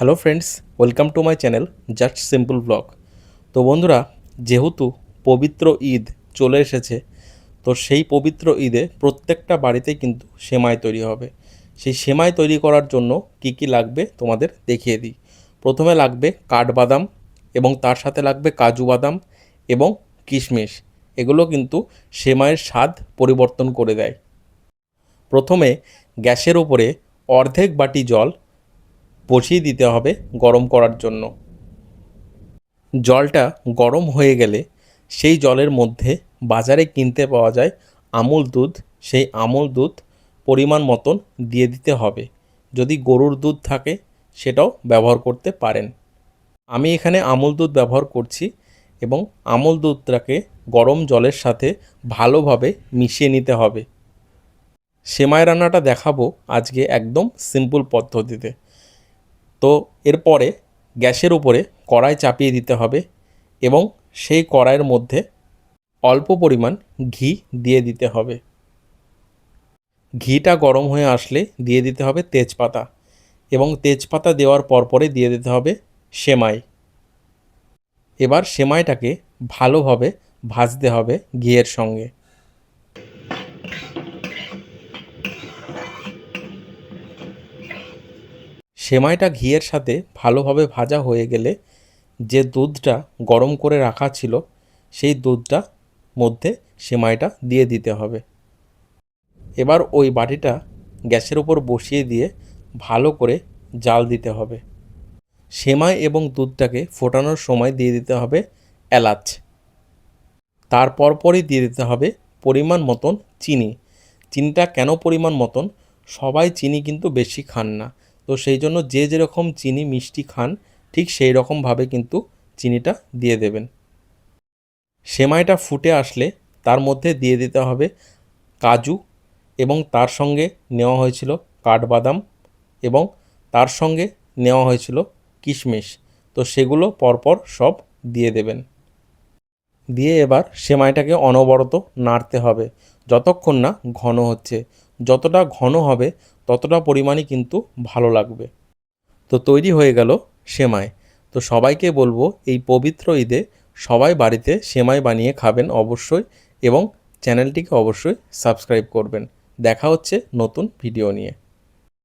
Hello friends, welcome to my channel just simple blog. তো বন্ধুরা, যেহেতু পবিত্র ঈদ চলে এসেছে, তো সেই পবিত্র ঈদে প্রত্যেকটা বাড়িতেই কিন্তু সেমাই তৈরি হবে। সেই সেমাই তৈরি করার জন্য কি কি লাগবে তোমাদের দেখিয়ে দিই। প্রথমে লাগবে কাঠবাদাম এবং তার সাথে লাগবে কাজু বাদাম এবং কিশমিশ। এগুলো কিন্তু সেমাইয়ের স্বাদ পরিবর্তন করে দেয়। প্রথমে গ্যাসের ওপরে অর্ধেক বাটি জল বসিয়ে দিতে হবে গরম করার জন্য। জলটা গরম হয়ে গেলে সেই জলের মধ্যে বাজারে কিনতে পাওয়া যায় আমুল দুধ। সেই আমুল দুধ পরিমাণ মতন দিয়ে দিতে হবে। যদি গরুর দুধ থাকে সেটাও ব্যবহার করতে পারেন। আমি এখানে আমুল দুধ ব্যবহার করছি এবং আমুল দুধটাকে গরম জলের সাথে ভালোভাবে মিশিয়ে নিতে হবে। সেমাই রান্নাটা দেখাবো আজকে একদম সিম্পল পদ্ধতিতে। তো এরপরে গ্যাসের উপরে কড়াই চাপিয়ে দিতে হবে এবং সেই কড়াইয়ের মধ্যে অল্প পরিমাণ ঘি দিয়ে দিতে হবে। ঘিটা গরম হয়ে আসলে দিয়ে দিতে হবে তেজপাতা এবং তেজপাতা দেওয়ার পরে দিয়ে দিতে হবে সেমাই। এবার সেমাইটাকে ভালোভাবে ভাজতে হবে ঘিয়ের সঙ্গে। সেমাইটা ঘিয়ের সাথে ভালোভাবে ভাজা হয়ে গেলে যে দুধটা গরম করে রাখা ছিল সেই দুধটা মধ্যে সেমাইটা দিয়ে দিতে হবে। এবার ওই বাটিটা গ্যাসের উপর বসিয়ে দিয়ে ভালো করে জাল দিতে হবে। সেমাই এবং দুধটাকে ফোটানোর সময় দিয়ে দিতে হবে এলাচ। পরই দিয়ে দিতে হবে পরিমাণ মতন চিনি। চিনিটা কেন পরিমাণ মতন? সবাই চিনি কিন্তু বেশি খান না, তো সেই জন্য যে যেরকম চিনি মিষ্টি খান ঠিক সেই রকমভাবে কিন্তু চিনিটা দিয়ে দেবেন। সেমাইটা ফুটে আসলে তার মধ্যে দিয়ে দিতে হবে কাজু এবং তার সঙ্গে নেওয়া হয়েছিল কাঠবাদাম এবং তার সঙ্গে নেওয়া হয়েছিল কিশমিশ। তো সেগুলো পরপর সব দিয়ে দেবেন। দিয়ে এবার সেমাইটাকে অনবরত নাড়তে হবে যতক্ষণ না ঘন হচ্ছে। যতটা ঘন হবে ততটা পরিমাণই কিন্তু ভালো লাগবে। তো তৈরি হয়ে গেল সেমাই। তো সবাইকে বলবো এই পবিত্র ঈদে সবাই বাড়িতে সেমাই বানিয়ে খাবেন অবশ্যই এবং চ্যানেলটিকে অবশ্যই সাবস্ক্রাইব করবেন। দেখা হচ্ছে নতুন ভিডিও নিয়ে।